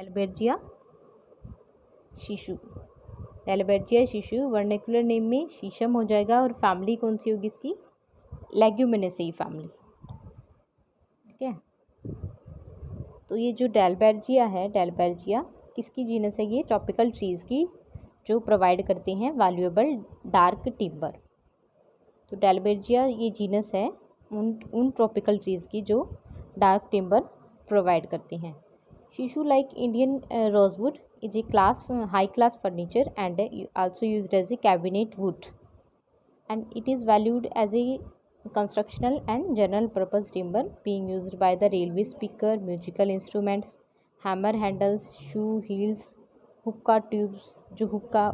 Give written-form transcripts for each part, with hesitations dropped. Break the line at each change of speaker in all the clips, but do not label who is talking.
डेल्बेर्जिया शिशु, डेल्बेर्जिया शिशु vernacular name में शीशम हो जाएगा और फैमिली कौन सी होगी इसकी, लेग्यूमिनेसी फैमिली। ठीक है, तो ये जो डेल्बेर्जिया है, डेल्बेर्जिया किसकी जीनस है, ये ट्रॉपिकल ट्रीज़ की जो प्रोवाइड करते हैं वैल्यूएबल डार्क टिम्बर। तो डेल्बेर्जिया ये जीनस है उन ट्रॉपिकल ट्रीज़ की जो डार्क टिम्बर प्रोवाइड करते हैं। Sissoo like Indian rosewood is a class high class furniture and also used as a cabinet wood and it is valued as a constructional and general purpose timber being used by the railway speaker, musical instruments, hammer handles, shoe heels, हुक्का tubes, जो हुक्का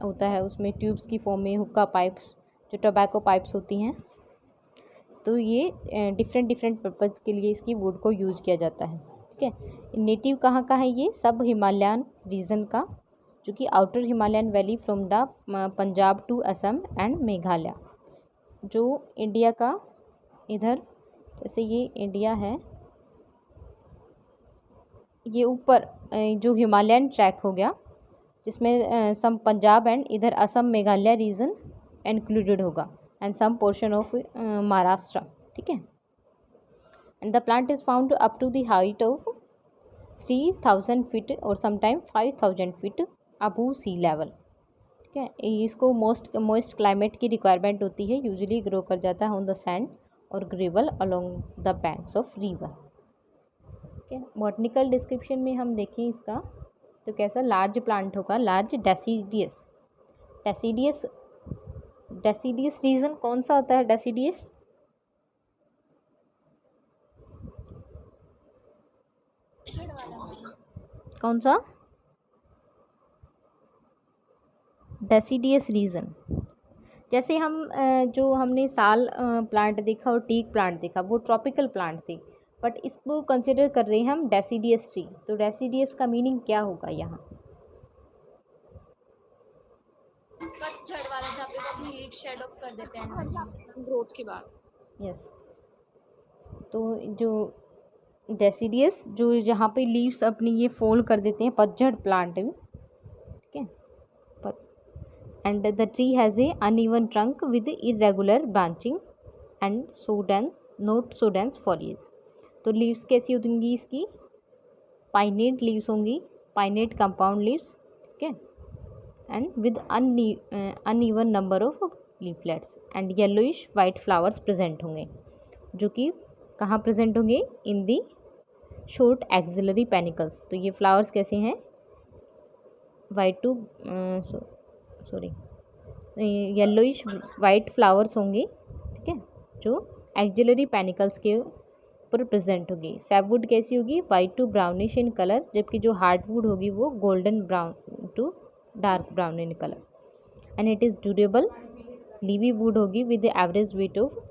होता है उसमें tubes की form में हुक्का pipes, जो टोबैको पाइप्स होती हैं, तो ये डिफरेंट डिफरेंट पर्पज़ के लिए इसकी वुड को यूज़ किया जाता है। ठीक है, नेटिव कहाँ का है ये, सब हिमालयन रीजन का, जो कि outer Himalayan valley from the Punjab to Assam and Meghalaya, जो इंडिया का इधर, जैसे ये इंडिया है, ये ऊपर जो हिमालयन ट्रैक हो गया जिसमें सम पंजाब एंड इधर असम मेघालय रीजन इंक्लूडेड होगा and some portion of Maharashtra. ठीक है, and the plant is found up to the height of 3000 feet और sometime 5000 feet above sea level. ठीक है, इसको मोस्ट क्लाइमेट की रिक्वायरमेंट होती है, यूजुअली ग्रो कर जाता है ऑन द सैंड और gravel along the banks of river. ठीक है, बॉटनिकल डिस्क्रिप्शन में हम देखें इसका तो कैसा लार्ज प्लांट होगा, large deciduous, deciduous, deciduous region कौन सा होता है, डेसीडियस कौन सा, डेसीडियस रीजन, जैसे हम जो हमने साल प्लांट देखा और टीक प्लांट देखा वो ट्रॉपिकल प्लांट थे, बट इसको कंसिडर कर रहे हैं हम डेसीडियस ट्री, तो डेसीडियस का मीनिंग क्या होगा यहाँ,
पतझड़ वाला, जहाँ पे वो अपनी लीफ शेड ऑफ कर देते हैं ग्रोथ के बाद।
यस, तो जो डेसीडियस जो जहाँ पे लीव्स अपनी ये फोल्ड कर देते हैं, पतझड़ प्लांट में। ठीक है, and the tree has a uneven trunk with irregular branching and not so dense foliage. तो लीव्स कैसी होंगी इसकी, पाइनेट लीव्स होंगी, पाइनेट कंपाउंड लीव्स। ठीक है, and with uneven number of leaflets and yellowish white flowers present होंगे, जो कि कहाँ प्रेजेंट होंगे, in the short axillary panicles. तो ये फ्लावर्स कैसे हैं, white to sorry yellowish white flowers होंगे। ठीक है, जो एक्सिलरी पेनिकल्स के ऊपर प्रेजेंट होगी। सैपवुड कैसी होगी, white to brownish in colour, जबकि जो हार्डवुड होगी वो golden brown to dark brown in colour, and it is durable. लीवी वुड होगी with average weight of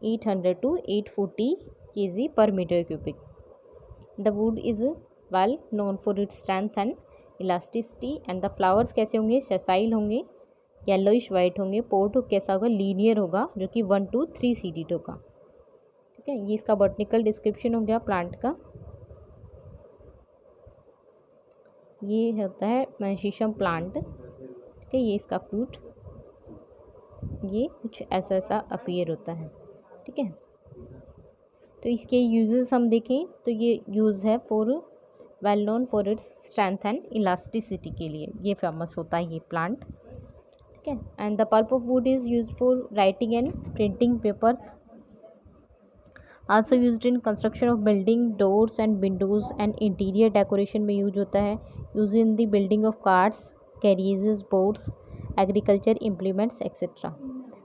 800 to 840 kg per meter cubic. The wood is well known for its strength and elasticity, and the flowers कैसे होंगे, sessile होंगे, yellowish white होंगे, port कैसा होगा, linear होगा, जो कि 1 to 3 सीडेड होगा। ठीक है, ये इसका बॉटनिकल डिस्क्रिप्शन हो गया प्लांट का। ये होता है शीशम प्लांट। ठीक है, ये इसका फ्रूट, ये कुछ ऐसा ऐसा अपीयर होता है। ठीक है, तो इसके यूजेस हम देखें तो ये यूज़ है for well known for its strength and elasticity के लिए ये फेमस होता है ये प्लांट। ठीक है, and the pulp of wood is use for writing and printing papers, also used in construction of building, doors and windows and interior decoration में use होता है, use in the building of cars, carriages, boats, agriculture implements etcetera,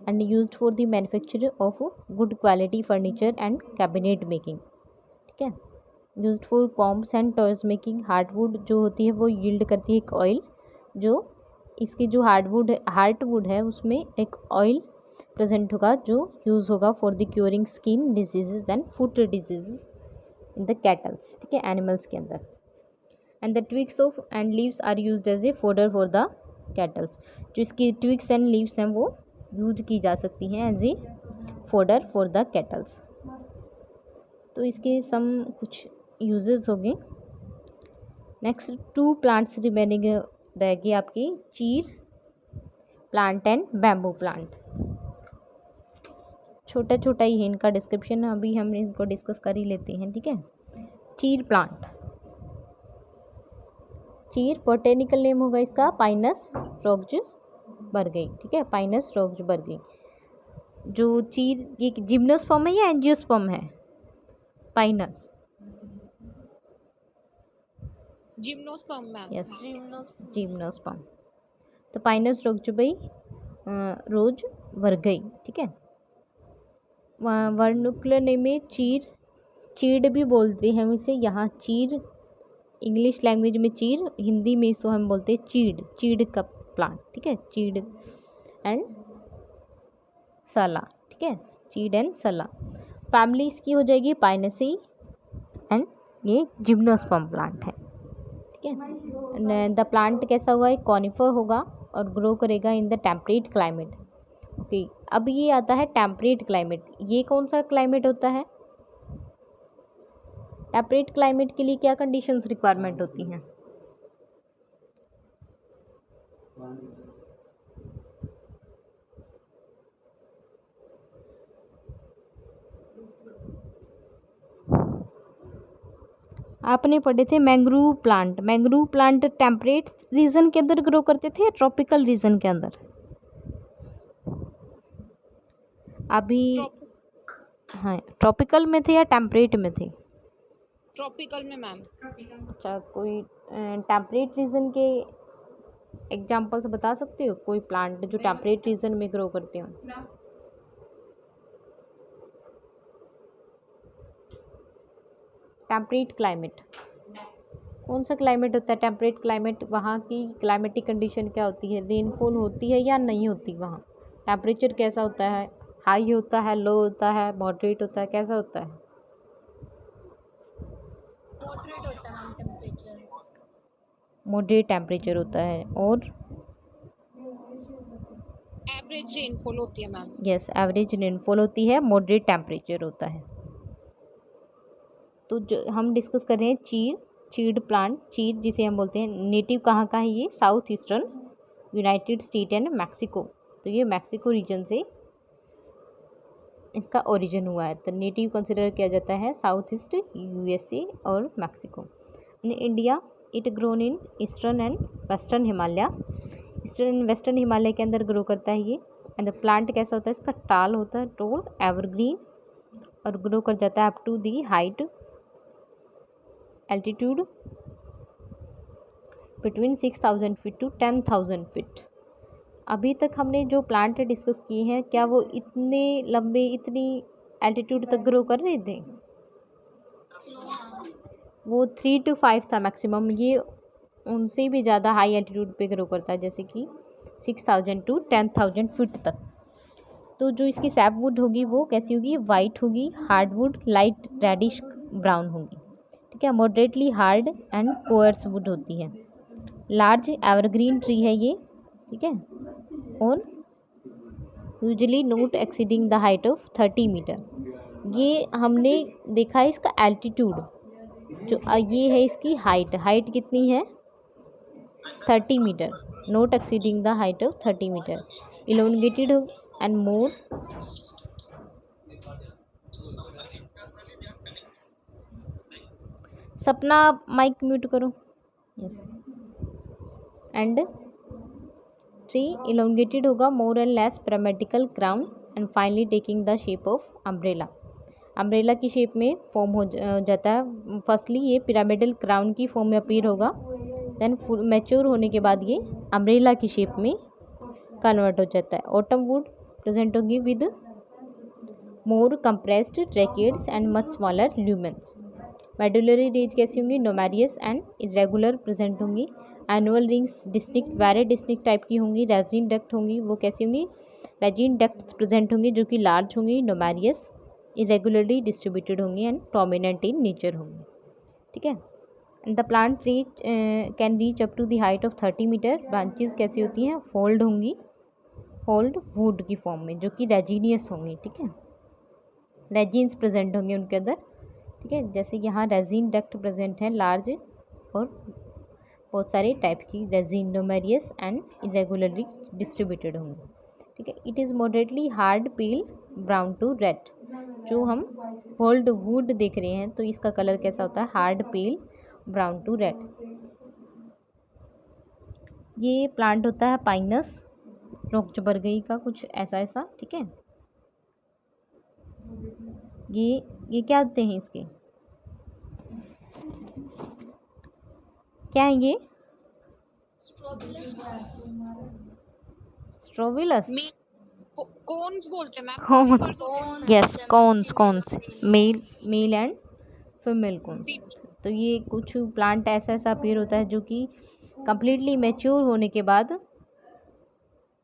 and used for the manufacture of good quality furniture and cabinet making। ठीक है, used for combs and toys making। Hardwood जो होती है वो yield करती है एक oil, जो इसकी जो हार्डवुड है उसमें एक ऑयल प्रेजेंट होगा जो यूज़ होगा for the curing skin diseases and foot diseases in the cattles. ठीक है, एनिमल्स के अंदर, and the twigs of and leaves are used as a fodder for the cattles. जो इसकी ट्विग्स एंड लीव्स हैं वो यूज की जा सकती हैं as a fodder for the cattles. तो इसके सम कुछ यूजेस हो गए। नेक्स्ट 2 प्लांट्स रिमेनिंग रहेगी आपकी चीर प्लांट एंड बैम्बू प्लांट। छोटा छोटा ही है इनका डिस्क्रिप्शन, अभी हम इनको डिस्कस कर ही लेते हैं, ठीक है। चीर प्लांट, चीर बोटेनिकल नेम होगा इसका पाइनस रोक्सबर्गी, ठीक है, पाइनस रोक्सबर्गी। जो चीर ये जिम्नोस्पर्म है या एंजियोस्पर्म है? Pinus
gymnosperm ma'am.
Yes, gymnosperm. तो पाइनस रोज़बर्गी, ठीक है। वर्नुकुलर नेम में चीर, चीड़ भी बोलते हैं हम इसे, यहाँ चीर इंग्लिश लैंग्वेज में चीर, हिंदी में इसको हम बोलते हैं चीड़, चीड़ का प्लांट, ठीक है, चीड़ एंड सला, ठीक है, चीड़ एंड सला। फैमिली इसकी हो जाएगी पाइनेसी एंड ये जिम्नोस्पर्म प्लांट है, ठीक है। द प्लांट कैसा होगा? एक कॉनिफर होगा और ग्रो करेगा in the temperate climate. Okay, अब ये आता है टेम्परेट क्लाइमेट। ये कौन सा क्लाइमेट होता है? टेम्परेट क्लाइमेट के लिए क्या कंडीशंस रिक्वायरमेंट होती हैं? आपने पढ़े थे mangrove plant. Mangrove plant temperate region के अंदर ग्रो करते थे या ट्रॉपिकल रीजन के अंदर? अभी हाँ, ट्रॉपिकल में थे या टेम्परेट में थे?
ट्रॉपिकल में मैम।
अच्छा, कोई टेम्परेट रीजन के एग्जांपल्स बता सकते हो? कोई प्लांट जो टेम्परेट रीजन में ग्रो करते हो? टेम्परेट क्लाइमेट, कौन सा क्लाइमेट होता है टेम्परेट क्लाइमेट? वहाँ की क्लाइमेटिक कंडीशन क्या होती है? रेनफॉल होती है या नहीं होती? वहाँ टेम्परेचर कैसा होता है? हाई होता है, लो होता है, मॉडरेट होता है, कैसा होता है?
मॉडरेट होता है मैम टेम्परेचर।
मॉडरेट टेम्परेचर होता है। और
एवरेज रेनफॉल होती है मैम।
यस, एवरेज रेनफॉल होती है, मॉडरेट टेम्परेचर होता है। तो जो हम डिस्कस कर रहे हैं चीड़ प्लांट, चीड़ जिसे हम बोलते हैं, नेटिव कहाँ का है ये? South eastern United state and Mexico. तो ये मैक्सिको रीजन से इसका ओरिजिन हुआ है, तो नेटिव कंसिडर किया जाता है साउथ ईस्ट यूएसए और Mexico. In India it grown in eastern and western Himalaya, eastern and western Himalaya के अंदर ग्रो करता है ये। एंड द प्लांट कैसा होता है? इसका टाल होता है, टोल एवरग्रीन, और ग्रो कर जाता है up to the height altitude between 6000 feet to 10,000 feet. अभी तक हमने जो प्लांट डिस्कस किए हैं, क्या वो इतने लंबे, इतनी एल्टीट्यूड तक ग्रो कर रहे थे? वो 3 to 5 था मैक्सिमम, ये उनसे भी ज़्यादा हाई एल्टीट्यूड पे ग्रो करता है, जैसे कि 6000 to 10,000 फीट तक। तो जो इसकी सैपवुड होगी वो कैसी होगी? वाइट होगी, हार्डवुड लाइट रेडिश ब्राउन होगी, ठीक है। Moderately hard and cores would होती है। लार्ज एवरग्रीन ट्री है ये, ठीक है, और usually not exceeding the height of 30 metre. ये हमने देखा है इसका एल्टीट्यूड, जो ये है इसकी हाइट कितनी है? 30 metre, not exceeding the height of 30 metre. Elongated and more Sapna mic mute करो। यस, एंड ट्री इलोंगेटेड होगा, more and less pyramidical crown and finally taking the shape of umbrella. Umbrella की shape में form हो जाता है। Firstly ये pyramidal crown की form में अपीयर होगा, देन मैच्योर होने के बाद ये अम्ब्रेला की शेप में कन्वर्ट हो जाता है। ऑटम वुड प्रेजेंट होगी with more compressed tracheids and much smaller lumens. Medullary rays कैसी होंगी? नोमेरियस एंड इरेगुलर प्रेजेंट होंगी। Annual rings distinct, very distinct type की होंगी। रेजिन डक्ट होंगी, वो कैसी होंगी? रेजिन डक्ट्स प्रेजेंट होंगी, जो कि लार्ज होंगी, नोमेरियस, इरेगुलरली डिस्ट्रीब्यूटेड होंगी एंड प्रोमिनेंट इन नेचर होंगी, ठीक है। And the plant can reach up to the height of 30 metre. Branches कैसी होती हैं? फोल्ड होंगी, फोल्ड वुड की फॉर्म में, जो कि रेजिनियस होंगी, ठीक है। रेजिन्स प्रेजेंट होंगे उनके अंदर, ठीक है। जैसे यहाँ रेजिन डक्ट प्रेजेंट है लार्ज और बहुत सारे टाइप की resin numerous and irregularly distributed होंगे, ठीक है। It is moderately hard pale brown to red. जो हम होल्ड वुड देख रहे हैं तो इसका कलर कैसा होता है, hard pale brown to red. ये प्लांट होता है पाइनस रोक्चबर्गी का, कुछ ऐसा ऐसा, ठीक है। ये क्या होते हैं इसके, क्या है ये, स्ट्रोबिलस,
कोन्स बोलते हैं मैम,
कौन, yes cons male and female cons. तो ये कुछ प्लांट ऐसा ऐसा अपीयर होता है जो कि कंप्लीटली मैच्योर होने के बाद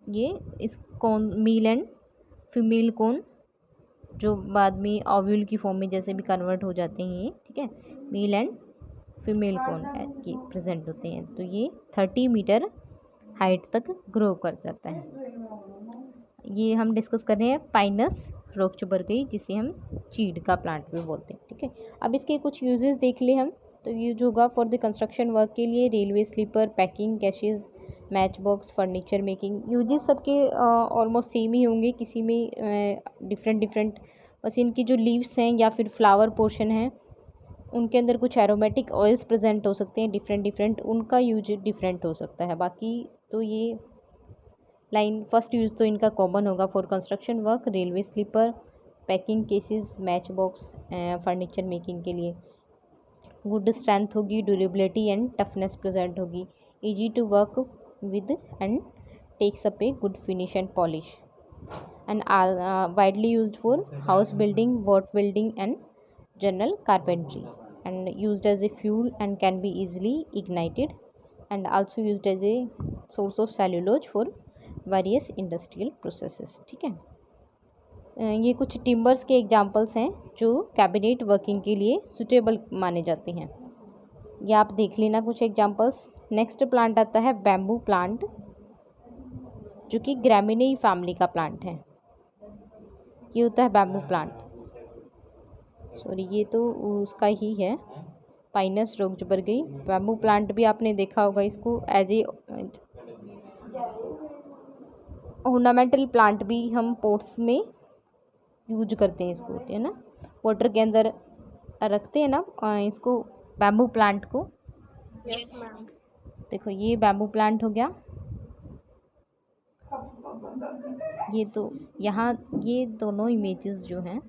ये इस कौन मेल एंड फीमेल कौन जो बाद में ओव्यूल की फॉर्म में जैसे भी कन्वर्ट हो जाते हैं ये, ठीक है, मेल एंड फीमेल कौन के प्रेजेंट होते हैं। तो ये 30 मीटर हाइट तक ग्रो कर जाता है। ये हम डिस्कस कर रहे हैं पाइनस रोक्चबर्गी, जिसे हम चीड़ का प्लांट भी बोलते हैं, ठीक है। अब इसके कुछ यूजेस देख ले हम। तो यूज होगा फॉर द कंस्ट्रक्शन वर्क के लिए, railway sleeper, packing, cases, match box, furniture making. Uses सबके ऑलमोस्ट सेम ही होंगे, किसी में डिफरेंट, बस इनकी जो लीव्स हैं या फिर फ्लावर पोर्शन है उनके अंदर कुछ एरोमेटिक ऑयल्स प्रेजेंट हो सकते हैं, डिफरेंट, उनका यूज डिफरेंट हो सकता है। बाकी तो ये लाइन फर्स्ट यूज़ तो इनका कॉमन होगा for construction work, railway sleeper, packing cases, match box, furniture making के लिए। गुड स्ट्रेंथ होगी, ड्यूरेबिलिटी एंड टफनेस प्रेजेंट होगी, easy to work with and takes up a good finish and polish, and widely used for house building, what building and general carpentry, and used as a fuel and can be easily ignited, and also used as a source of cellulose for various industrial processes, ठीक है। ये कुछ timbers के examples हैं जो cabinet working के लिए suitable माने जाते हैं। ये आप देख लेना कुछ एग्जांपल्स। नेक्स्ट प्लांट आता है बैम्बू प्लांट, जो कि ग्रामिनेई फैमिली का प्लांट है। ये होता है बैम्बू प्लांट, सॉरी ये तो उसका ही है, पाइनस रोक्चबर्गी। बैम्बू प्लांट भी आपने देखा होगा, इसको एज ए ऑर्नामेंटल प्लांट भी हम पोट्स में यूज करते हैं इसको, है ना, वाटर के अंदर रखते हैं ना इसको, बैम्बू प्लांट को।
Yes ma'am.
देखो ये बैम्बू प्लांट हो गया। ये तो यहाँ ये दोनों इमेजेस जो हैं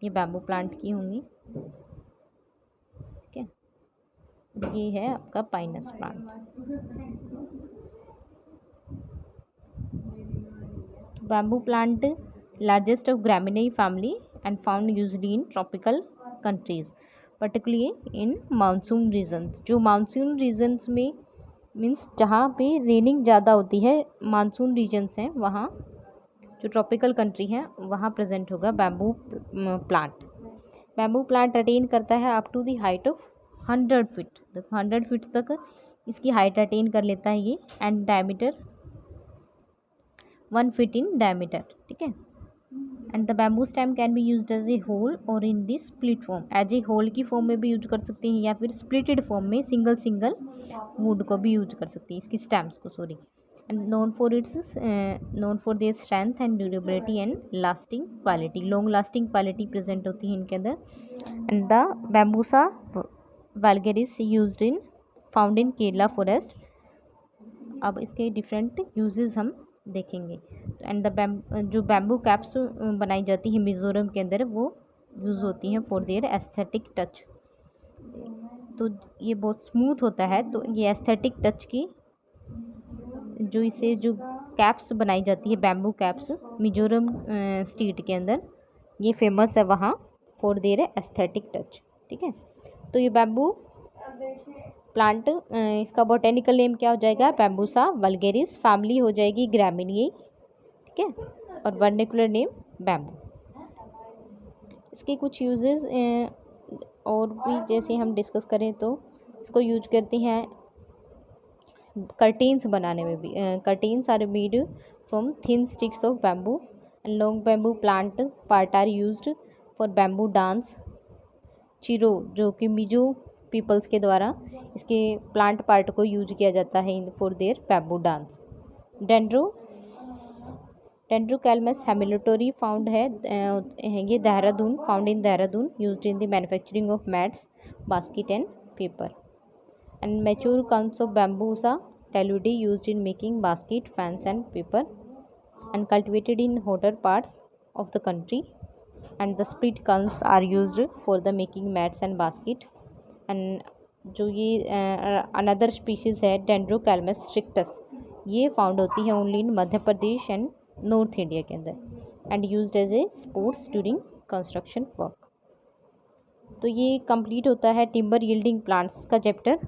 ये बैम्बू प्लांट की होंगी, ठीक है। ये है आपका Pinus plant. Bamboo plant largest of Gramineae family and found usually in tropical countries, particularly in monsoon region. जो मानसून रीजन्स में मीन्स जहाँ पे रेनिंग ज़्यादा होती है, मानसून रीजन्स हैं वहाँ, जो ट्रॉपिकल कंट्री है वहाँ प्रेजेंट होगा bamboo plant. Bamboo plant attain करता है up to the height of 100 feet. देखो 100 फीट तक इसकी हाइट अटेन कर लेता है ये, and diameter 1 feet in diameter, ठीक है। And the bamboo stem can be used as a whole और in this split form. As a whole की फॉर्म में भी यूज कर सकते हैं या फिर स्प्लिटेड फॉर्म में सिंगल वुड को भी यूज कर सकते हैं, इसकी स्टेम्स को, sorry. And known for their strength and durability and lasting quality, long lasting quality present होती है इनके अंदर। And the बैम्बूसा vulgaris used in found in Kerala forest. अब इसके डिफरेंट यूजेस हम देखेंगे। एंड द जो बैम्बू कैप्स बनाई जाती है मिज़ोरम के अंदर, वो यूज़ होती हैं फॉर देयर एस्थेटिक टच। तो ये बहुत स्मूथ होता है, तो ये एस्थेटिक टच की जो इसे जो कैप्स बनाई जाती है, बैम्बू कैप्स मिज़ोरम स्टेट के अंदर ये फेमस है वहाँ फॉर देयर एस्थेटिक टच, ठीक है। तो ये बैम्बू प्लांट इसका बोटेनिकल नेम क्या हो जाएगा, बैम्बूसा वल्गेरिस, फैमिली हो जाएगी ग्रामिनेई, ठीक है, और वर्नाकुलर नेम बैम्बू। इसके कुछ यूजेस और भी जैसे हम डिस्कस करें तो इसको यूज करते हैं कर्टेन्स बनाने में भी। Curtains are made from thin sticks of bamboo and long bamboo plant part are used for bamboo dance. Cheraw जो कि मिजो पीपल्स के द्वारा इसके प्लांट पार्ट को यूज किया जाता है in for their bamboo dance. Dendrocalamus hamiltonii found है ये Dehradun, found in Dehradun, used in the manufacturing of mats, basket and paper. And mature culms of Bambusa tulda used in making basket, fans and paper and cultivated in hotter parts of the country, and the split culms are used for the making mats and basket। and जो ये another species है डेंड्रोकैलमस स्ट्रिक्टस, ये found होती है only in Madhya Pradesh and north India के अंदर, and used as a sports during construction work. तो ये कंप्लीट होता है टिम्बर यील्डिंग प्लांट्स का चैप्टर।